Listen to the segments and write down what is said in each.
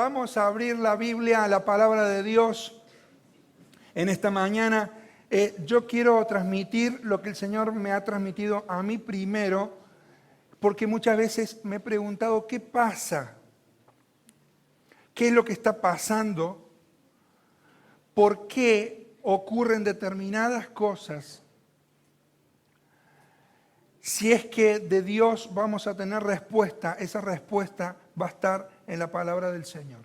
Vamos a abrir la Biblia, la palabra de Dios en esta mañana. Yo quiero transmitir lo que el Señor me ha transmitido a mí primero, porque muchas veces me he preguntado qué pasa, qué es lo que está pasando, por qué ocurren determinadas cosas. Si es que de Dios vamos a tener respuesta, esa respuesta va a estar en la palabra del Señor.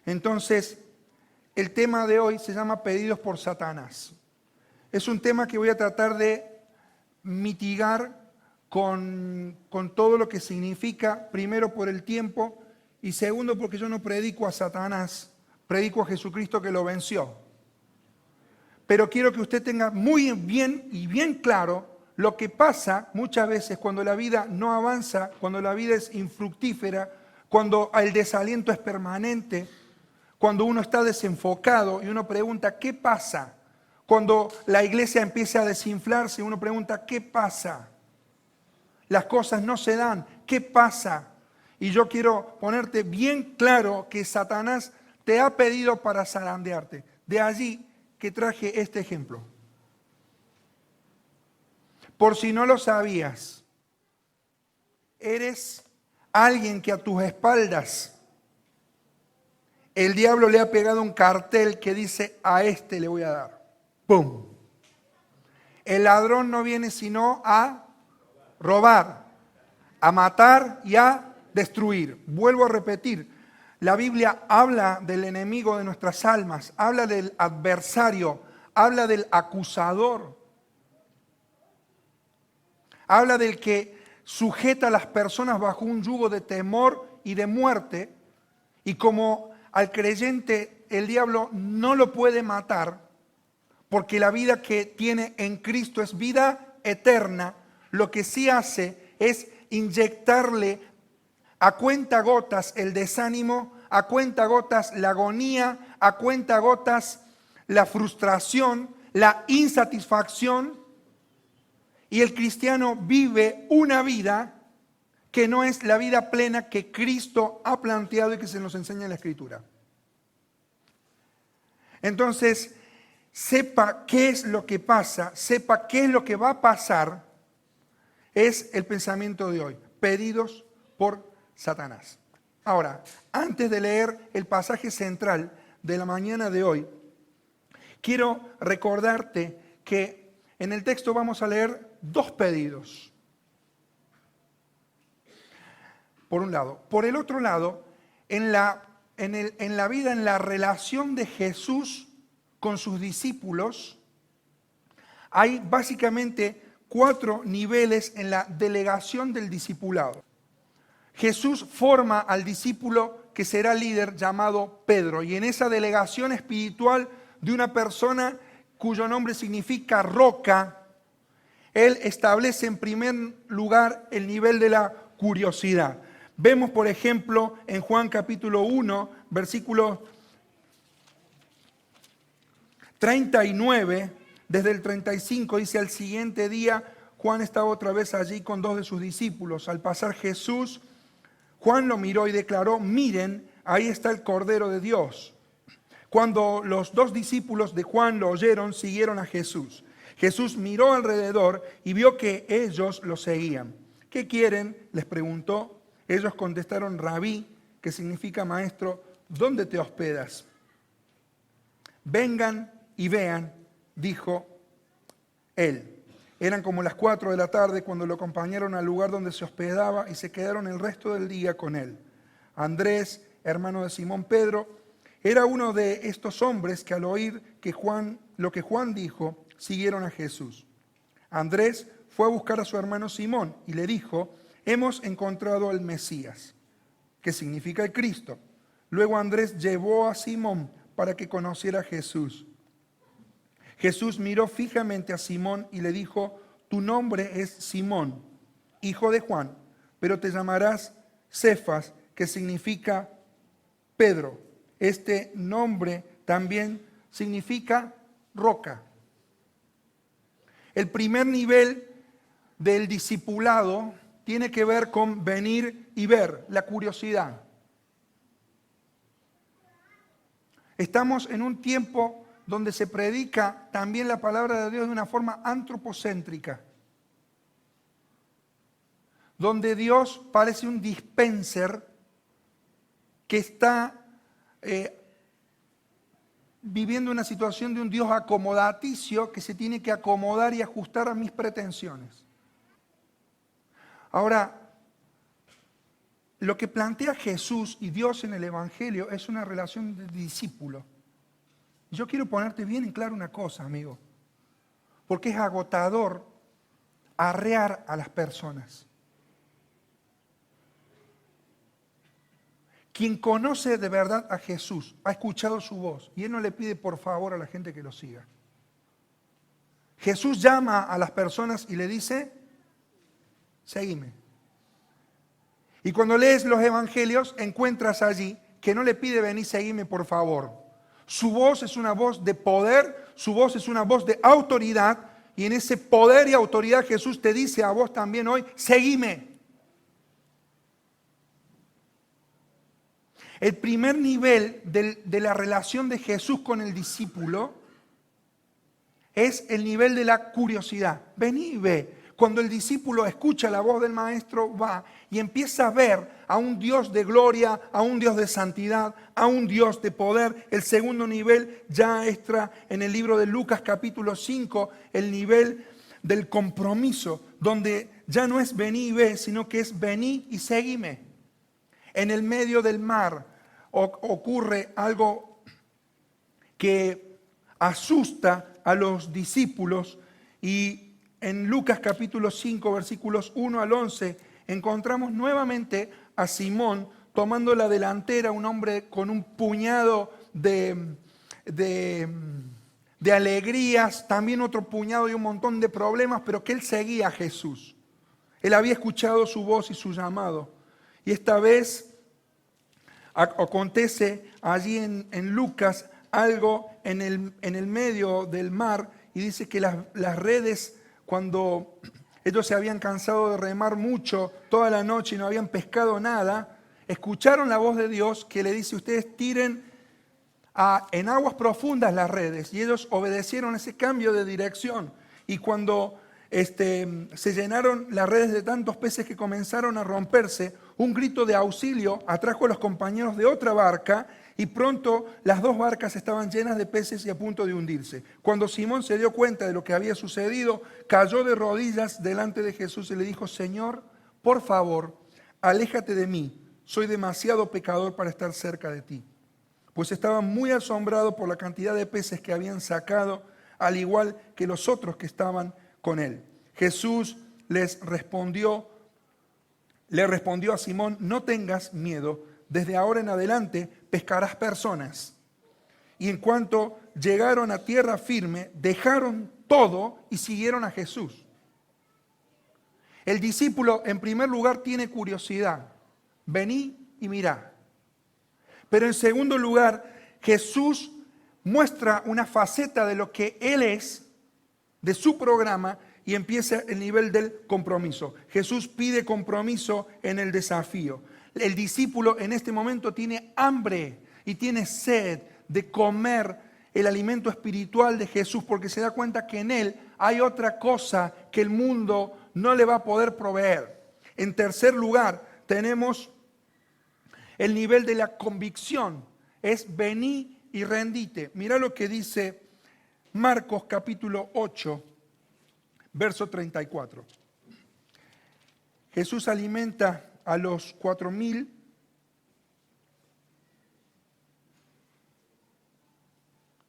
Entonces, el tema de hoy se llama Pedidos por Satanás. Es un tema que voy a tratar de mitigar con todo lo que significa, primero por el tiempo y segundo porque yo no predico a Satanás, predico a Jesucristo que lo venció. Pero quiero que usted tenga muy bien y bien claro lo que pasa muchas veces cuando la vida no avanza, cuando la vida es infructífera, cuando el desaliento es permanente, cuando uno está desenfocado y uno pregunta, ¿qué pasa? Cuando la iglesia empieza a desinflarse, uno pregunta, ¿qué pasa? Las cosas no se dan, ¿qué pasa? Y yo quiero ponerte bien claro que Satanás te ha pedido para zarandearte. De allí que traje este ejemplo. Por si no lo sabías, eres alguien que a tus espaldas el diablo le ha pegado un cartel que dice, a este le voy a dar. ¡Pum! El ladrón no viene sino a robar, a matar y a destruir. Vuelvo a repetir, la Biblia habla del enemigo de nuestras almas, habla del adversario, habla del acusador. Habla del que sujeta a las personas bajo un yugo de temor y de muerte, y como al creyente el diablo no lo puede matar, porque la vida que tiene en Cristo es vida eterna, lo que sí hace es inyectarle a cuentagotas el desánimo, a cuentagotas la agonía, a cuentagotas la frustración, la insatisfacción. Y el cristiano vive una vida que no es la vida plena que Cristo ha planteado y que se nos enseña en la Escritura. Entonces, sepa qué es lo que pasa, sepa qué es lo que va a pasar, es el pensamiento de hoy. Pedidos por Satanás. Ahora, antes de leer el pasaje central de la mañana de hoy, quiero recordarte que en el texto vamos a leer dos pedidos. Por un lado. Por el otro lado, en la vida, en la relación de Jesús con sus discípulos, hay básicamente 4 niveles en la delegación del discipulado. Jesús forma al discípulo que será líder llamado Pedro, y en esa delegación espiritual de una persona cuyo nombre significa roca, Él establece en primer lugar el nivel de la curiosidad. Vemos, por ejemplo, en Juan capítulo 1, versículo 39, desde el 35, dice, al siguiente día Juan estaba otra vez allí con 2 de sus discípulos. Al pasar Jesús, Juan lo miró y declaró, miren, ahí está el Cordero de Dios. Cuando los 2 discípulos de Juan lo oyeron, siguieron a Jesús. Jesús miró alrededor y vio que ellos lo seguían. ¿Qué quieren?, les preguntó. Ellos contestaron, Rabí, que significa maestro, ¿dónde te hospedas? Vengan y vean, dijo él. Eran como las 4 de la tarde cuando lo acompañaron al lugar donde se hospedaba y se quedaron el resto del día con él. Andrés, hermano de Simón Pedro, era uno de estos hombres que al oír lo que Juan dijo, siguieron a Jesús. Andrés fue a buscar a su hermano Simón y le dijo, hemos encontrado al Mesías, que significa el Cristo. Luego Andrés llevó a Simón para que conociera a Jesús. Jesús miró fijamente a Simón y le dijo, tu nombre es Simón, hijo de Juan, pero te llamarás Cefas, que significa Pedro. Este nombre también significa roca. El primer nivel del discipulado tiene que ver con venir y ver, la curiosidad. Estamos en un tiempo donde se predica también la palabra de Dios de una forma antropocéntrica, donde Dios parece un dispenser que está viviendo una situación de un Dios acomodaticio que se tiene que acomodar y ajustar a mis pretensiones. Ahora, lo que plantea Jesús y Dios en el Evangelio es una relación de discípulo. Yo quiero ponerte bien en claro una cosa, amigo, porque es agotador arrear a las personas. Quien conoce de verdad a Jesús ha escuchado su voz y Él no le pide por favor a la gente que lo siga. Jesús llama a las personas y le dice, seguime. Y cuando lees los evangelios encuentras allí que no le pide vení, seguime por favor. Su voz es una voz de poder, su voz es una voz de autoridad y en ese poder y autoridad Jesús te dice a vos también hoy, seguime. El primer nivel de la relación de Jesús con el discípulo es el nivel de la curiosidad. Vení y ve. Cuando el discípulo escucha la voz del maestro, va y empieza a ver a un Dios de gloria, a un Dios de santidad, a un Dios de poder. El segundo nivel ya está en el libro de Lucas capítulo 5, el nivel del compromiso, donde ya no es vení y ve, sino que es vení y seguime. En el medio del mar ocurre algo que asusta a los discípulos y en Lucas capítulo 5 versículos 1 al 11 encontramos nuevamente a Simón tomando la delantera, un hombre con un puñado de alegrías, también otro puñado y un montón de problemas, pero que él seguía a Jesús. Él había escuchado su voz y su llamado. Y esta vez acontece allí en Lucas algo en el medio del mar y dice que las redes, cuando ellos se habían cansado de remar mucho toda la noche y no habían pescado nada, escucharon la voz de Dios que le dice, ustedes tiren en aguas profundas las redes. Y ellos obedecieron ese cambio de dirección. Y cuando se llenaron las redes de tantos peces que comenzaron a romperse, un grito de auxilio atrajo a los compañeros de otra barca y pronto las dos barcas estaban llenas de peces y a punto de hundirse. Cuando Simón se dio cuenta de lo que había sucedido, cayó de rodillas delante de Jesús y le dijo, Señor, por favor, aléjate de mí, soy demasiado pecador para estar cerca de ti. Pues estaba muy asombrado por la cantidad de peces que habían sacado, al igual que los otros que estaban con él. Jesús le respondió a Simón, no tengas miedo, desde ahora en adelante pescarás personas. Y en cuanto llegaron a tierra firme, dejaron todo y siguieron a Jesús. El discípulo, en primer lugar, tiene curiosidad. Vení y mirá. Pero en segundo lugar, Jesús muestra una faceta de lo que Él es, de su programa, y empieza el nivel del compromiso. Jesús pide compromiso en el desafío. El discípulo en este momento tiene hambre y tiene sed de comer el alimento espiritual de Jesús porque se da cuenta que en Él hay otra cosa que el mundo no le va a poder proveer. En tercer lugar, tenemos el nivel de la convicción. Es vení y rendite. Mirá lo que dice Marcos capítulo 8. Verso 34. Jesús alimenta a los 4,000.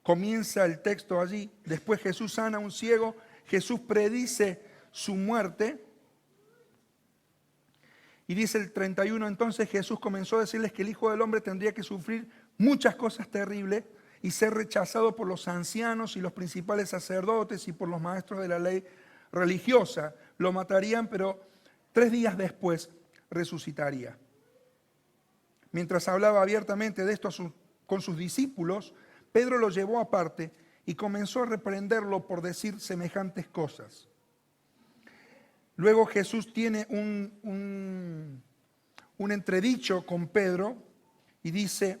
Comienza el texto allí. Después Jesús sana a un ciego. Jesús predice su muerte. Y dice el 31, entonces Jesús comenzó a decirles que el Hijo del Hombre tendría que sufrir muchas cosas terribles y ser rechazado por los ancianos y los principales sacerdotes y por los maestros de la ley religiosa. Lo matarían, pero 3 días después resucitaría. Mientras hablaba abiertamente de esto con sus discípulos, Pedro lo llevó aparte y comenzó a reprenderlo por decir semejantes cosas. Luego Jesús tiene un entredicho con Pedro y dice,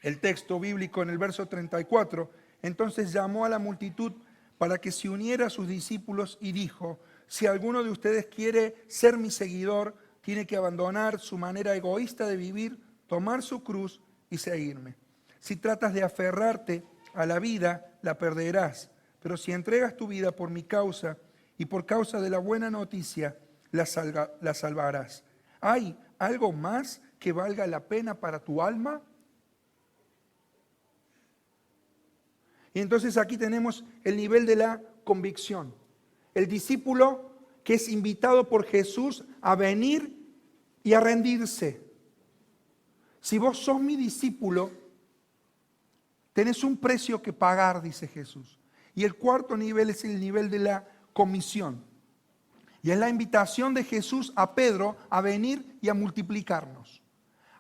el texto bíblico en el verso 34, entonces llamó a la multitud para que se uniera a sus discípulos y dijo, si alguno de ustedes quiere ser mi seguidor, tiene que abandonar su manera egoísta de vivir, tomar su cruz y seguirme. Si tratas de aferrarte a la vida, la perderás, pero si entregas tu vida por mi causa y por causa de la buena noticia, la salvarás. ¿Hay algo más que valga la pena para tu alma? Y entonces aquí tenemos el nivel de la convicción. El discípulo que es invitado por Jesús a venir y a rendirse. Si vos sos mi discípulo, tenés un precio que pagar, dice Jesús. Y el cuarto nivel es el nivel de la comisión. Y es la invitación de Jesús a Pedro a venir y a multiplicarnos.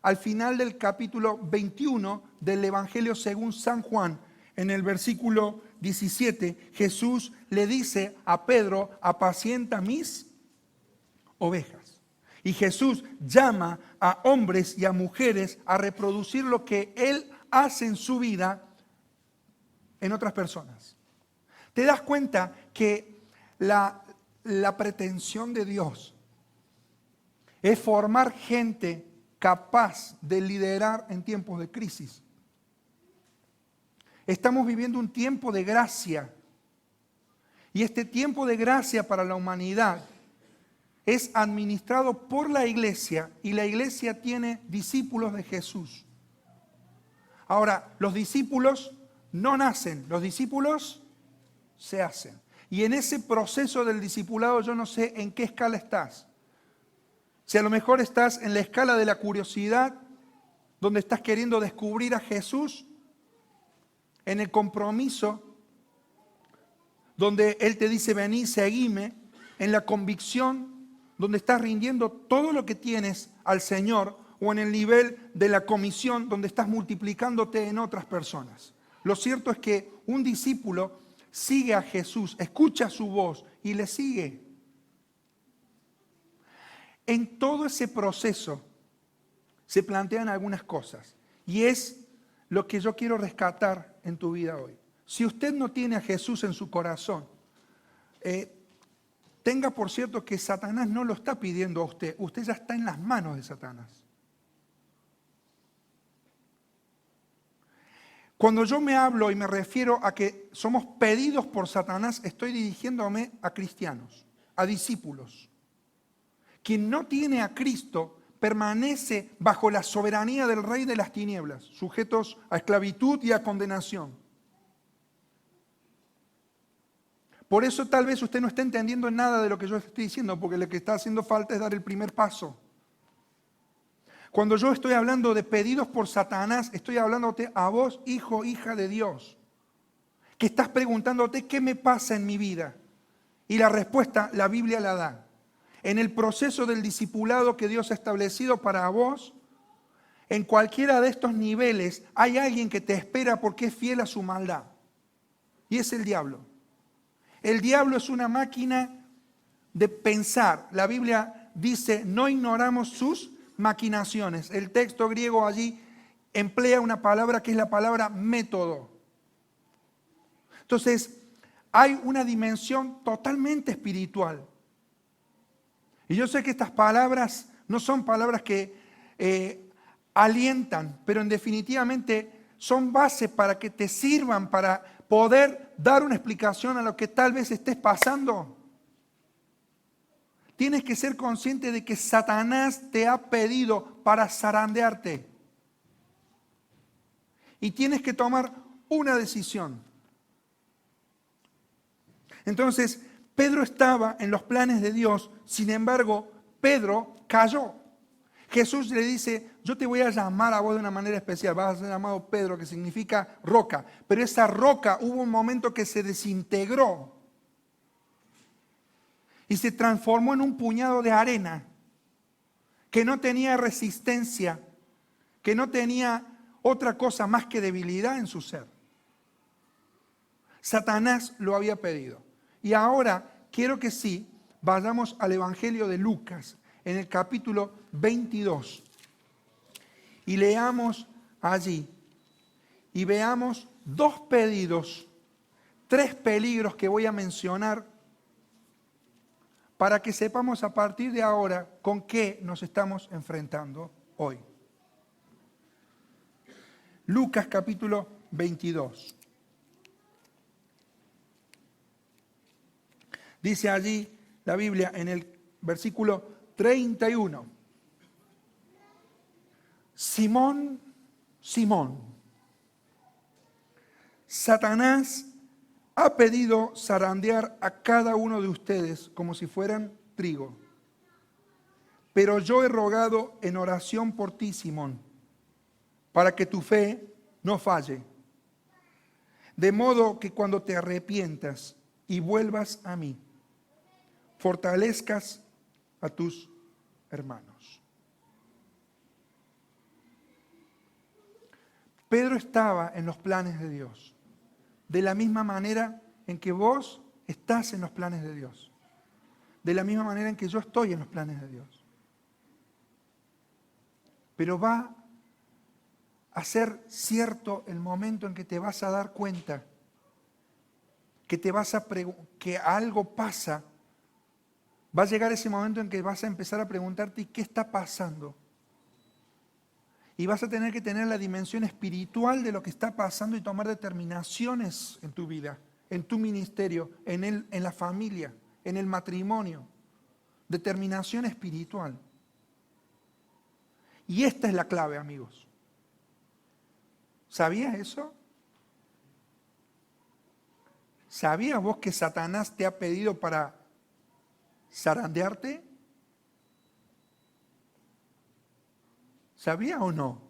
Al final del capítulo 21 del Evangelio según San Juan, en el versículo 17, Jesús le dice a Pedro, apacienta mis ovejas. Y Jesús llama a hombres y a mujeres a reproducir lo que Él hace en su vida en otras personas. ¿Te das cuenta que la pretensión de Dios es formar gente capaz de liderar en tiempos de crisis? Estamos viviendo un tiempo de gracia. Y este tiempo de gracia para la humanidad es administrado por la iglesia y la iglesia tiene discípulos de Jesús. Ahora, los discípulos no nacen, los discípulos se hacen. Y en ese proceso del discipulado yo no sé en qué escala estás. Si a lo mejor estás en la escala de la curiosidad, donde estás queriendo descubrir a Jesús, en el compromiso, donde Él te dice, vení, seguime, en la convicción, donde estás rindiendo todo lo que tienes al Señor, o en el nivel de la comisión, donde estás multiplicándote en otras personas. Lo cierto es que un discípulo sigue a Jesús, escucha su voz y le sigue. En todo ese proceso se plantean algunas cosas, y es lo que yo quiero rescatar en tu vida hoy. Si usted no tiene a Jesús en su corazón, tenga por cierto que Satanás no lo está pidiendo a usted. Usted ya está en las manos de Satanás. Cuando yo me hablo y me refiero a que somos pedidos por Satanás, estoy dirigiéndome a cristianos, a discípulos. Quien no tiene a Cristo permanece bajo la soberanía del rey de las tinieblas, sujetos a esclavitud y a condenación. Por eso tal vez usted no esté entendiendo nada de lo que yo estoy diciendo, porque lo que está haciendo falta es dar el primer paso. Cuando yo estoy hablando de pedidos por Satanás, estoy hablándote a vos, hijo, hija de Dios, que estás preguntándote qué me pasa en mi vida. Y la respuesta, la Biblia la da. En el proceso del discipulado que Dios ha establecido para vos, en cualquiera de estos niveles hay alguien que te espera porque es fiel a su maldad. Y es el diablo. El diablo es una máquina de pensar. La Biblia dice, no ignoramos sus maquinaciones. El texto griego allí emplea una palabra que es la palabra método. Entonces, hay una dimensión totalmente espiritual. Y yo sé que estas palabras no son palabras que alientan, pero en definitivamente son base para que te sirvan para poder dar una explicación a lo que tal vez estés pasando. Tienes que ser consciente de que Satanás te ha pedido para zarandearte. Y tienes que tomar una decisión. Entonces, Pedro estaba en los planes de Dios, sin embargo, Pedro cayó. Jesús le dice, yo te voy a llamar a vos de una manera especial, vas a ser llamado Pedro, que significa roca, pero esa roca hubo un momento que se desintegró y se transformó en un puñado de arena que no tenía resistencia, que no tenía otra cosa más que debilidad en su ser. Satanás lo había pedido. Y ahora quiero que sí, vayamos al Evangelio de Lucas, en el capítulo 22. Y leamos allí y veamos dos pedidos, tres peligros que voy a mencionar para que sepamos a partir de ahora con qué nos estamos enfrentando hoy. Lucas capítulo 22. Dice allí la Biblia en el versículo 31. Simón, Simón, Satanás ha pedido zarandear a cada uno de ustedes como si fueran trigo. Pero yo he rogado en oración por ti, Simón, para que tu fe no falle. De modo que cuando te arrepientas y vuelvas a mí, fortalezcas a tus hermanos. Pedro estaba en los planes de Dios, de la misma manera en que vos estás en los planes de Dios, de la misma manera en que yo estoy en los planes de Dios. Pero va a ser cierto el momento en que te vas a dar cuenta que algo pasa. Va a llegar ese momento en que vas a empezar a preguntarte ¿qué está pasando? Y vas a tener que tener la dimensión espiritual de lo que está pasando y tomar determinaciones en tu vida, en tu ministerio, en la familia, en el matrimonio. Determinación espiritual. Y esta es la clave, amigos. ¿Sabías eso? ¿Sabías vos que Satanás te ha pedido para zarandearte? ¿Sabías o no?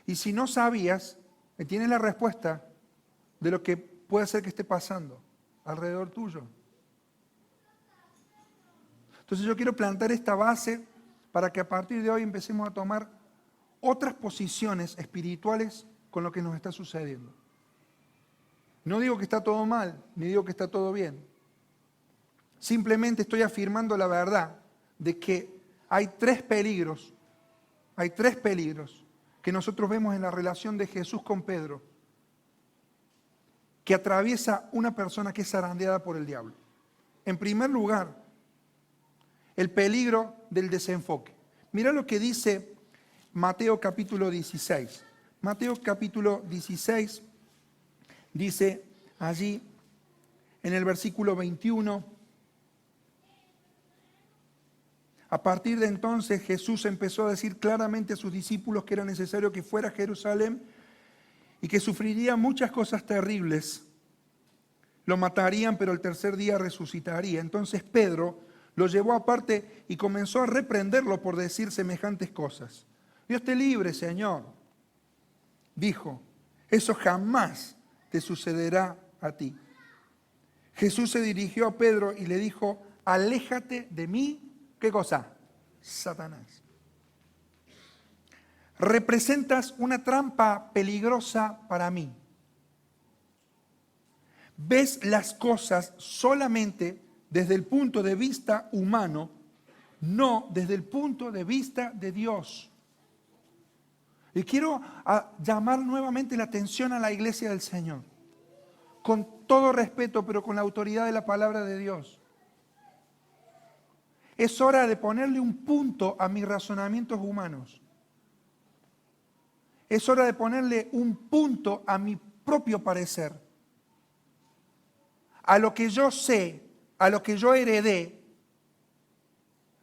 Y si no sabías, tienes la respuesta de lo que puede ser que esté pasando alrededor tuyo. Entonces yo quiero plantar esta base para que a partir de hoy empecemos a tomar otras posiciones espirituales con lo que nos está sucediendo. No digo que está todo mal, ni digo que está todo bien. Simplemente estoy afirmando la verdad de que hay tres peligros que nosotros vemos en la relación de Jesús con Pedro, que atraviesa una persona que es zarandeada por el diablo. En primer lugar, el peligro del desenfoque. Mira lo que dice Mateo capítulo 16. Mateo capítulo 16 dice allí en el versículo 21. A partir de entonces Jesús empezó a decir claramente a sus discípulos que era necesario que fuera a Jerusalén y que sufriría muchas cosas terribles. Lo matarían, pero el tercer día resucitaría. Entonces Pedro lo llevó aparte y comenzó a reprenderlo por decir semejantes cosas. Dios te libre, Señor, dijo, eso jamás te sucederá a ti. Jesús se dirigió a Pedro y le dijo, aléjate de mí. ¿Qué cosa? Satanás. Representas una trampa peligrosa para mí. Ves las cosas solamente desde el punto de vista humano, no desde el punto de vista de Dios. Y quiero llamar nuevamente la atención a la iglesia del Señor, con todo respeto, pero con la autoridad de la palabra de Dios. Es hora de ponerle un punto a mis razonamientos humanos. Es hora de ponerle un punto a mi propio parecer. A lo que yo sé, a lo que yo heredé,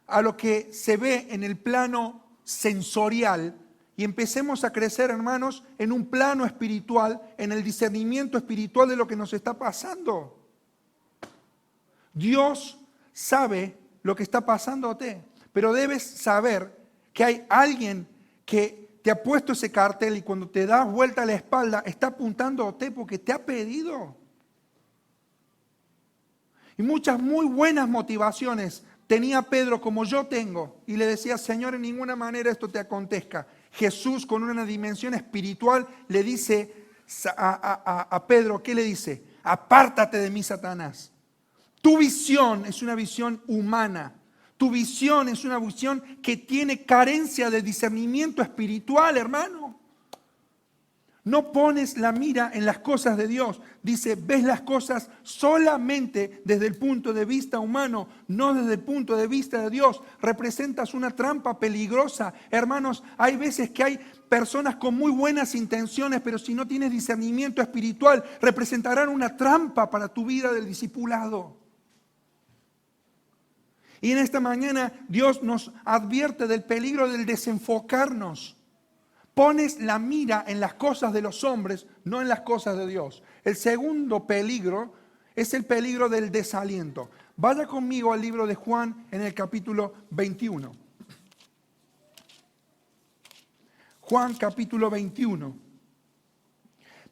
a lo que se ve en el plano sensorial, y empecemos a crecer, hermanos, en un plano espiritual, en el discernimiento espiritual de lo que nos está pasando. Dios sabe lo que está pasándote, pero debes saber que hay alguien que te ha puesto ese cartel y cuando te das vuelta a la espalda está apuntándote porque te ha pedido. Y muchas muy buenas motivaciones tenía Pedro como yo tengo y le decía, Señor, en ninguna manera esto te acontezca. Jesús con una dimensión espiritual le dice a Pedro, ¿qué le dice? Apártate de mí, Satanás. Tu visión es una visión humana. Tu visión es una visión que tiene carencia de discernimiento espiritual, hermano. No pones la mira en las cosas de Dios. Dice, ves las cosas solamente desde el punto de vista humano, no desde el punto de vista de Dios. Representas una trampa peligrosa. Hermanos, hay veces que hay personas con muy buenas intenciones, pero si no tienes discernimiento espiritual, representarán una trampa para tu vida del discipulado. Y en esta mañana Dios nos advierte del peligro del desenfocarnos. Pones la mira en las cosas de los hombres, no en las cosas de Dios. El segundo peligro es el peligro del desaliento. Vaya conmigo al libro de Juan en el capítulo 21. Juan capítulo 21,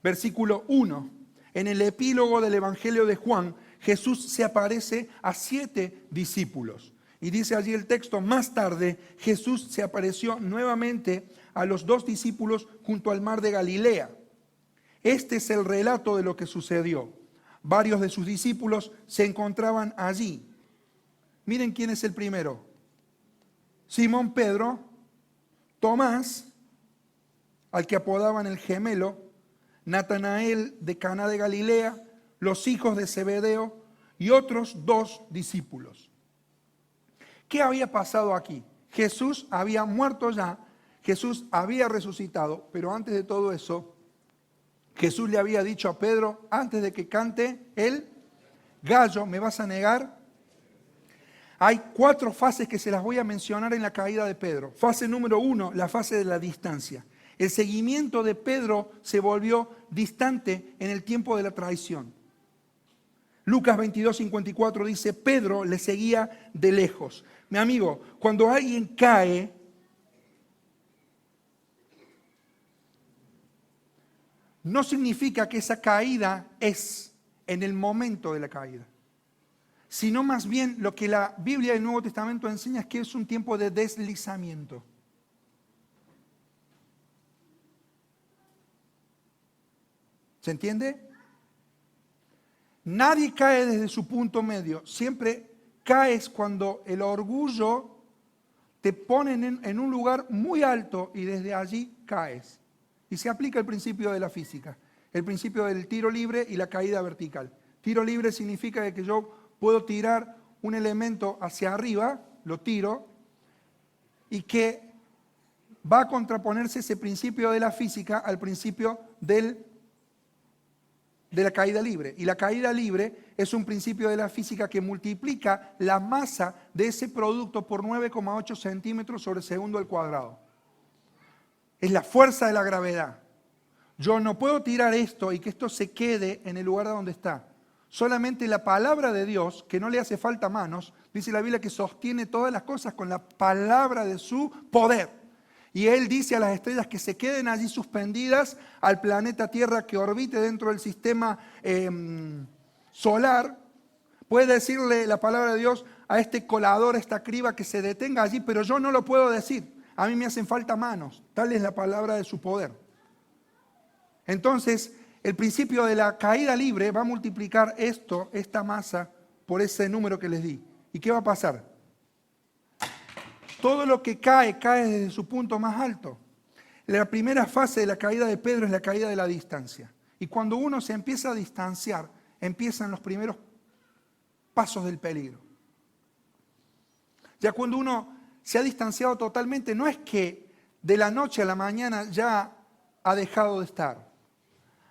versículo 1. En el epílogo del Evangelio de Juan, Jesús se aparece a 7 discípulos. Y dice allí el texto, más tarde Jesús se apareció nuevamente a los 2 discípulos junto al mar de Galilea. Este es el relato de lo que sucedió. Varios de sus discípulos se encontraban allí. Miren quién es el primero. Simón Pedro, Tomás, al que apodaban el gemelo, Natanael de Caná de Galilea, los hijos de Zebedeo y otros 2 discípulos. ¿Qué había pasado aquí? Jesús había muerto ya, Jesús había resucitado, pero antes de todo eso, Jesús le había dicho a Pedro, antes de que cante el gallo, ¿me vas a negar? Hay 4 fases que se las voy a mencionar en la caída de Pedro. Fase número 1, la fase de la distancia. El seguimiento de Pedro se volvió distante en el tiempo de la traición. Lucas 22:54 dice, Pedro le seguía de lejos. Mi amigo, cuando alguien cae, no significa que esa caída es en el momento de la caída, sino más bien lo que la Biblia del Nuevo Testamento enseña es que es un tiempo de deslizamiento. ¿Se entiende? Nadie cae desde su punto medio. Siempre caes cuando el orgullo te pone en un lugar muy alto y desde allí caes. Y se aplica el principio de la física, el principio del tiro libre y la caída vertical. Tiro libre significa que yo puedo tirar un elemento hacia arriba, lo tiro, y que va a contraponerse ese principio de la física al principio de la caída libre. Y la caída libre es un principio de la física que multiplica la masa de ese producto por 9,8 centímetros sobre segundo al cuadrado. Es la fuerza de la gravedad. Yo no puedo tirar esto y que esto se quede en el lugar donde está. Solamente la palabra de Dios, que no le hace falta manos, dice la Biblia que sostiene todas las cosas con la palabra de su poder. Y Él dice a las estrellas que se queden allí suspendidas, al planeta Tierra que orbite dentro del sistema solar. Puede decirle la palabra de Dios a este colador, a esta criba que se detenga allí, pero yo no lo puedo decir. A mí me hacen falta manos. Tal es la palabra de su poder. Entonces, el principio de la caída libre va a multiplicar esta masa, por ese número que les di. ¿Y qué va a pasar? Todo lo que cae, cae desde su punto más alto. La primera fase de la caída de Pedro es la caída de la distancia. Y cuando uno se empieza a distanciar, empiezan los primeros pasos del peligro. Ya cuando uno se ha distanciado totalmente, no es que de la noche a la mañana ya ha dejado de estar.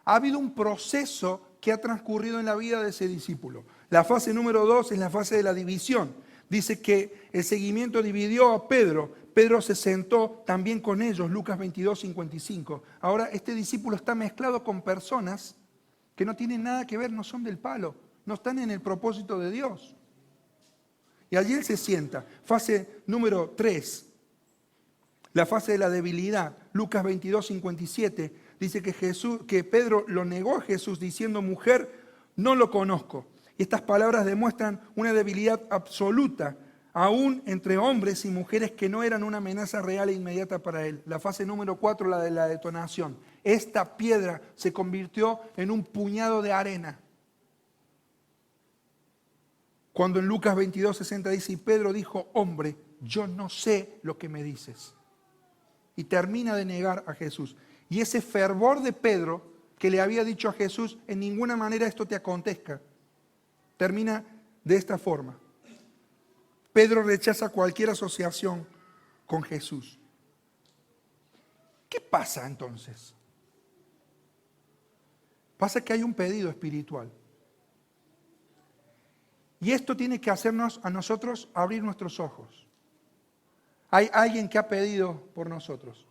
Ha habido un proceso que ha transcurrido en la vida de ese discípulo. La fase número 2 es la fase de la división. Dice que el seguimiento dividió a Pedro. Pedro se sentó también con ellos, Lucas 22:55. Ahora este discípulo está mezclado con personas que no tienen nada que ver, no son del palo, no están en el propósito de Dios. Y allí él se sienta. Fase número 3, la fase de la debilidad. Lucas 22:57 dice que Pedro lo negó a Jesús diciendo, mujer, no lo conozco. Y estas palabras demuestran una debilidad absoluta, aún entre hombres y mujeres que no eran una amenaza real e inmediata para él. La fase número 4, la de la detonación. Esta piedra se convirtió en un puñado de arena. Cuando en Lucas 22:60 dice, y Pedro dijo, hombre, yo no sé lo que me dices. Y termina de negar a Jesús. Y ese fervor de Pedro que le había dicho a Jesús, en ninguna manera esto te acontezca, termina de esta forma. Pedro rechaza cualquier asociación con Jesús. ¿Qué pasa entonces? Pasa que hay un pedido espiritual. Y esto tiene que hacernos a nosotros abrir nuestros ojos. Hay alguien que ha pedido por nosotros.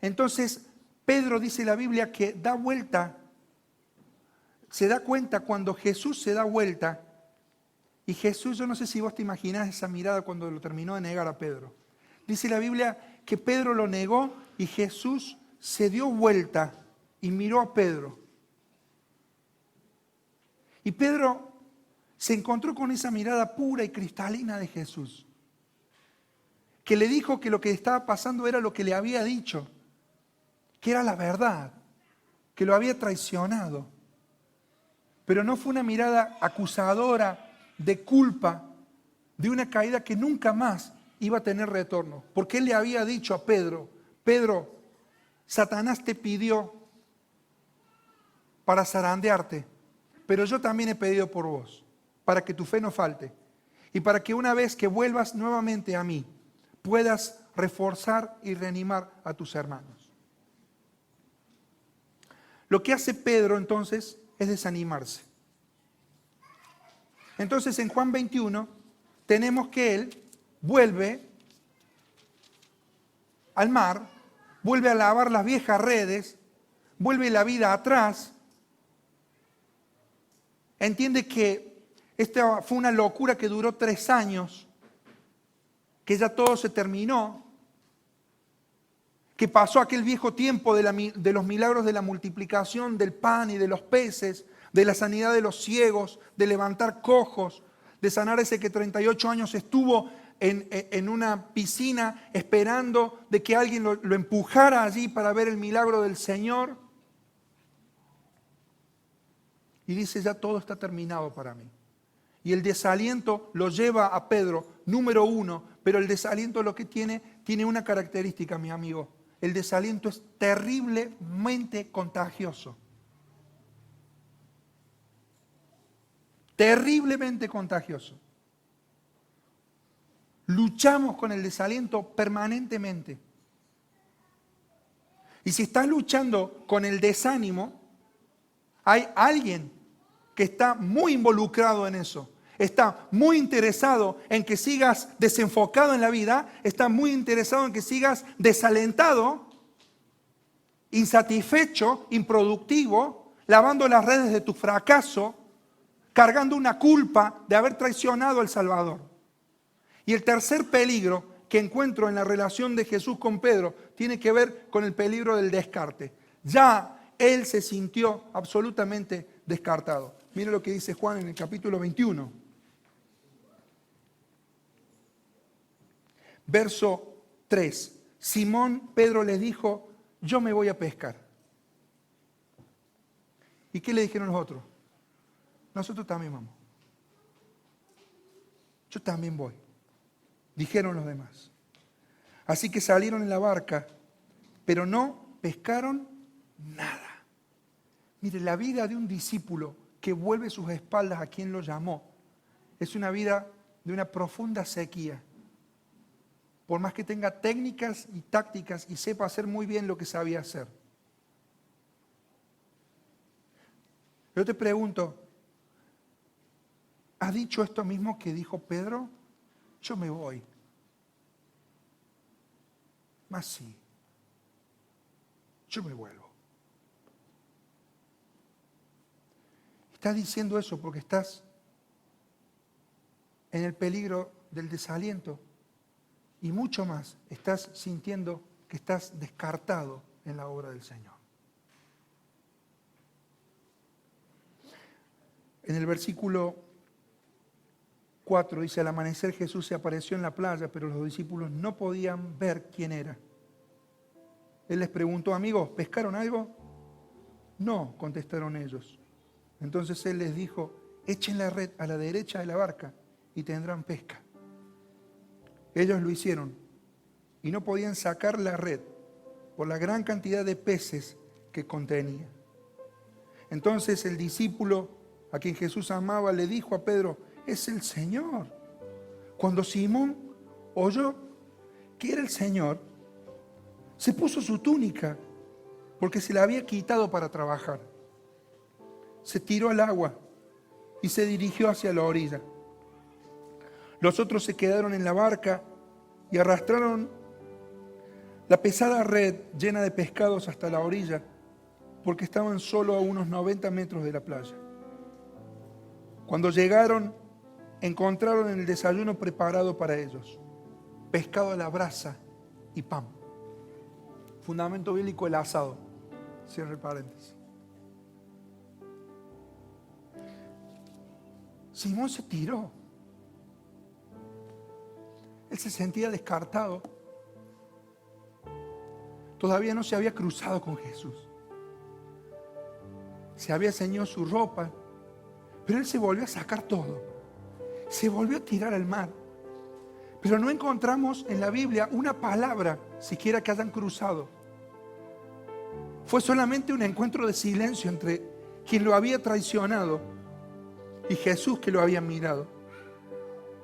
Entonces, Pedro dice en la Biblia que da vuelta, se da cuenta cuando Jesús se da vuelta. Y Jesús, yo no sé si vos te imaginás esa mirada cuando lo terminó de negar a Pedro. Dice la Biblia que Pedro lo negó y Jesús se dio vuelta y miró a Pedro. Y Pedro se encontró con esa mirada pura y cristalina de Jesús, que le dijo que lo que estaba pasando era lo que le había dicho, que era la verdad, que lo había traicionado. Pero no fue una mirada acusadora de culpa, de una caída que nunca más iba a tener retorno. Porque él le había dicho a Pedro, Pedro, Satanás te pidió para zarandearte, pero yo también he pedido por vos, para que tu fe no falte. Y para que una vez que vuelvas nuevamente a mí, puedas reforzar y reanimar a tus hermanos. Lo que hace Pedro entonces es desanimarse. Entonces en Juan 21 tenemos que él vuelve al mar, vuelve a lavar las viejas redes, vuelve la vida atrás, entiende que esta fue una locura que duró 3 años, que ya todo se terminó, que pasó aquel viejo tiempo de los milagros de la multiplicación del pan y de los peces, de la sanidad de los ciegos, de levantar cojos, de sanar ese que 38 años estuvo en una piscina esperando de que alguien lo empujara allí para ver el milagro del Señor. Y dice, ya todo está terminado para mí. Y el desaliento lo lleva a Pedro, número 1, pero el desaliento lo que tiene una característica, mi amigo. El desaliento es terriblemente contagioso. Terriblemente contagioso. Luchamos con el desaliento permanentemente. Y si estás luchando con el desánimo, hay alguien que está muy involucrado en eso. Está muy interesado en que sigas desenfocado en la vida, está muy interesado en que sigas desalentado, insatisfecho, improductivo, lavando las redes de tu fracaso, cargando una culpa de haber traicionado al Salvador. Y el tercer peligro que encuentro en la relación de Jesús con Pedro tiene que ver con el peligro del descarte. Ya él se sintió absolutamente descartado. Mire lo que dice Juan en el capítulo 21. Verso 3. Simón Pedro les dijo, yo me voy a pescar. ¿Y qué le dijeron los otros? Nosotros también vamos. Yo también voy. Dijeron los demás. Así que salieron en la barca, pero no pescaron nada. Mire, la vida de un discípulo que vuelve sus espaldas a quien lo llamó es una vida de una profunda sequía. Por más que tenga técnicas y tácticas y sepa hacer muy bien lo que sabía hacer. Yo te pregunto, ¿ha dicho esto mismo que dijo Pedro? Yo me voy. Más sí. Yo me vuelvo. Estás diciendo eso porque estás en el peligro del desaliento y mucho más, estás sintiendo que estás descartado en la obra del Señor. En el versículo 4 dice, al amanecer Jesús se apareció en la playa, pero los discípulos no podían ver quién era. Él les preguntó, amigos, ¿pescaron algo? No, contestaron ellos. Entonces Él les dijo, echen la red a la derecha de la barca y tendrán pesca. Ellos lo hicieron y no podían sacar la red por la gran cantidad de peces que contenía. Entonces el discípulo a quien Jesús amaba le dijo a Pedro: es el Señor. Cuando Simón oyó que era el Señor, se puso su túnica porque se la había quitado para trabajar. Se tiró al agua y se dirigió hacia la orilla. Los otros se quedaron en la barca y arrastraron la pesada red llena de pescados hasta la orilla, porque estaban solo a unos 90 metros de la playa. Cuando llegaron, encontraron el desayuno preparado para ellos: pescado a la brasa y pan. Fundamento bíblico: el asado. Cierre el paréntesis. Simón se tiró. Él se sentía descartado. Todavía no se había cruzado con Jesús. Se había ceñido su ropa, pero él se volvió a sacar todo. Se volvió a tirar al mar. Pero no encontramos en la Biblia una palabra siquiera que hayan cruzado. Fue solamente un encuentro de silencio entre quien lo había traicionado y Jesús, que lo había mirado.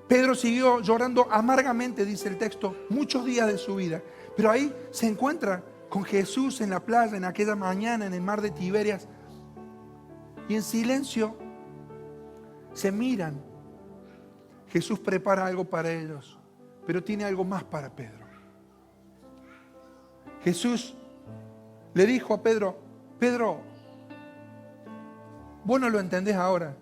Pedro siguió llorando amargamente, dice el texto, muchos días de su vida. Pero ahí se encuentra con Jesús en la playa, en aquella mañana, en el mar de Tiberias. Y en silencio se miran. Jesús prepara algo para ellos, pero tiene algo más para Pedro. Jesús le dijo a Pedro: Pedro, vos no lo entendés ahora,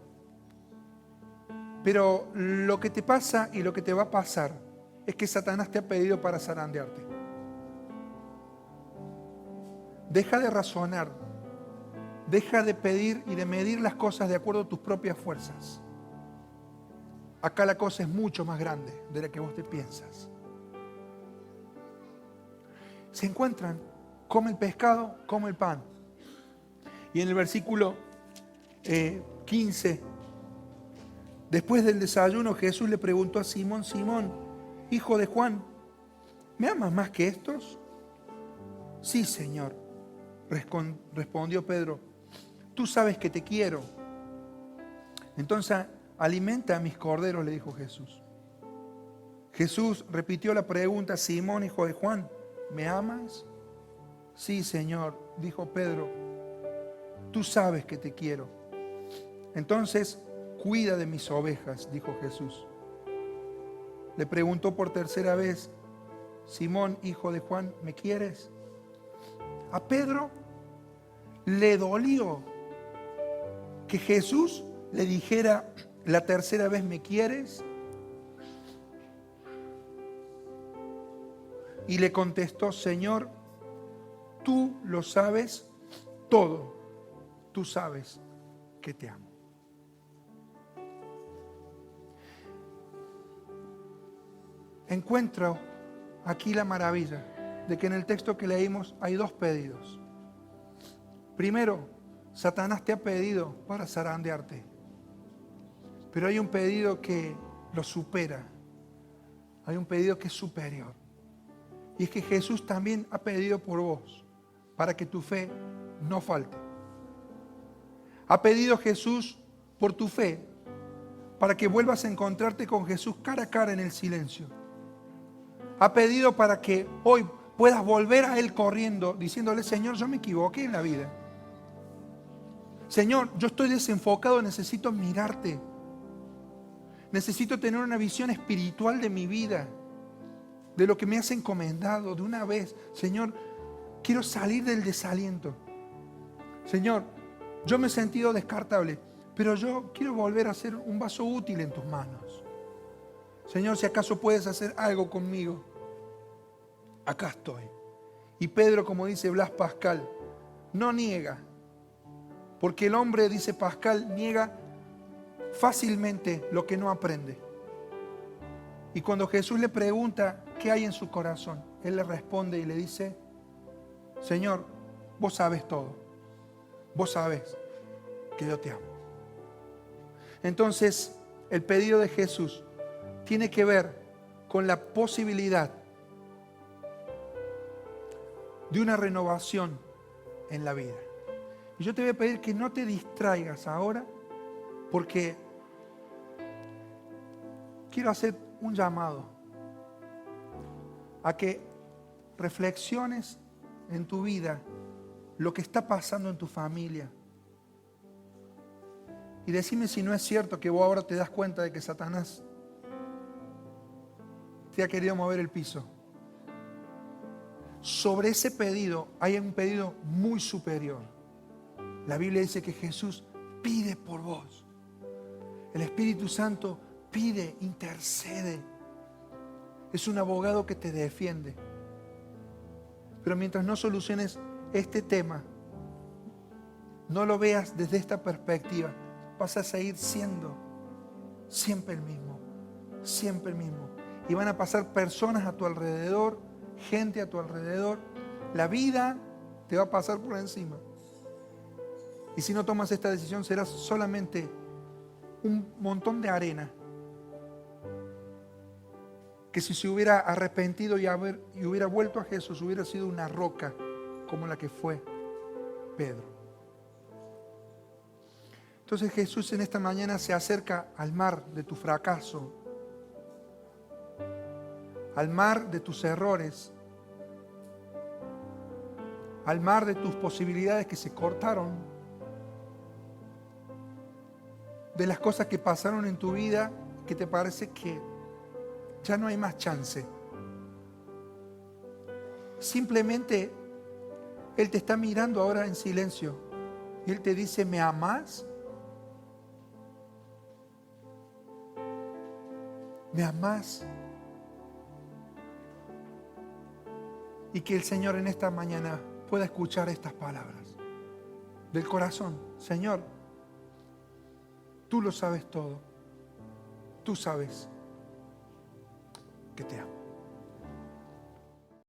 pero lo que te pasa y lo que te va a pasar es que Satanás te ha pedido para zarandearte. Deja de razonar, deja de pedir y de medir las cosas de acuerdo a tus propias fuerzas. Acá la cosa es mucho más grande de la que vos te piensas. Se encuentran, come el pescado, come el pan. Y en el versículo 15, después del desayuno, Jesús le preguntó a Simón: Simón, hijo de Juan, ¿me amas más que estos? Sí, Señor, respondió Pedro, tú sabes que te quiero. Entonces, alimenta a mis corderos, le dijo Jesús. Jesús repitió la pregunta: Simón, hijo de Juan, ¿me amas? Sí, Señor, dijo Pedro, tú sabes que te quiero. Entonces, cuida de mis ovejas, dijo Jesús. Le preguntó por tercera vez: Simón, hijo de Juan, ¿me quieres? A Pedro le dolió que Jesús le dijera la tercera vez: ¿me quieres? Y le contestó: Señor, tú lo sabes todo. Tú sabes que te amo. Encuentro aquí la maravilla de que en el texto que leímos hay dos pedidos. Primero, Satanás te ha pedido para zarandearte, pero hay un pedido que lo supera. Hay un pedido que es superior. Y es que Jesús también ha pedido por vos, para que tu fe no falte. Ha pedido Jesús por tu fe, para que vuelvas a encontrarte con Jesús cara a cara en el silencio. Ha pedido para que hoy puedas volver a Él corriendo, diciéndole: Señor, yo me equivoqué en la vida. Señor, yo estoy desenfocado, necesito mirarte. Necesito tener una visión espiritual de mi vida, de lo que me has encomendado de una vez. Señor, quiero salir del desaliento. Señor, yo me he sentido descartable, pero yo quiero volver a ser un vaso útil en tus manos. Señor, si acaso puedes hacer algo conmigo, acá estoy. Y Pedro, como dice Blas Pascal, no niega, porque el hombre, dice Pascal, niega fácilmente lo que no aprende. Y cuando Jesús le pregunta qué hay en su corazón, Él le responde y le dice: Señor, vos sabes todo. Vos sabés que yo te amo. Entonces, el pedido de Jesús tiene que ver con la posibilidad de una renovación en la vida. Y yo te voy a pedir que no te distraigas ahora, porque quiero hacer un llamado a que reflexiones en tu vida lo que está pasando en tu familia. Y decime si no es cierto que vos ahora te das cuenta de que Satanás te ha querido mover el piso. Sobre ese pedido hay un pedido muy superior. La Biblia dice que Jesús pide por vos. El Espíritu Santo pide, intercede. Es un abogado que te defiende. Pero mientras no soluciones este tema, no lo veas desde esta perspectiva, vas a seguir siendo siempre el mismo, siempre el mismo. Y van a pasar personas a tu alrededor, gente a tu alrededor. La vida te va a pasar por encima. Y si no tomas esta decisión, serás solamente un montón de arena que si se hubiera arrepentido y hubiera vuelto a Jesús, hubiera sido una roca como la que fue Pedro. Entonces Jesús en esta mañana se acerca al mar de tu fracaso, al mar de tus errores, al mar de tus posibilidades que se cortaron, de las cosas que pasaron en tu vida que te parece que ya no hay más chance. Simplemente Él te está mirando ahora en silencio y Él te dice: ¿me amás? ¿Me amás? Y que el Señor en esta mañana pueda escuchar estas palabras del corazón. Señor, tú lo sabes todo. Tú sabes que te amo.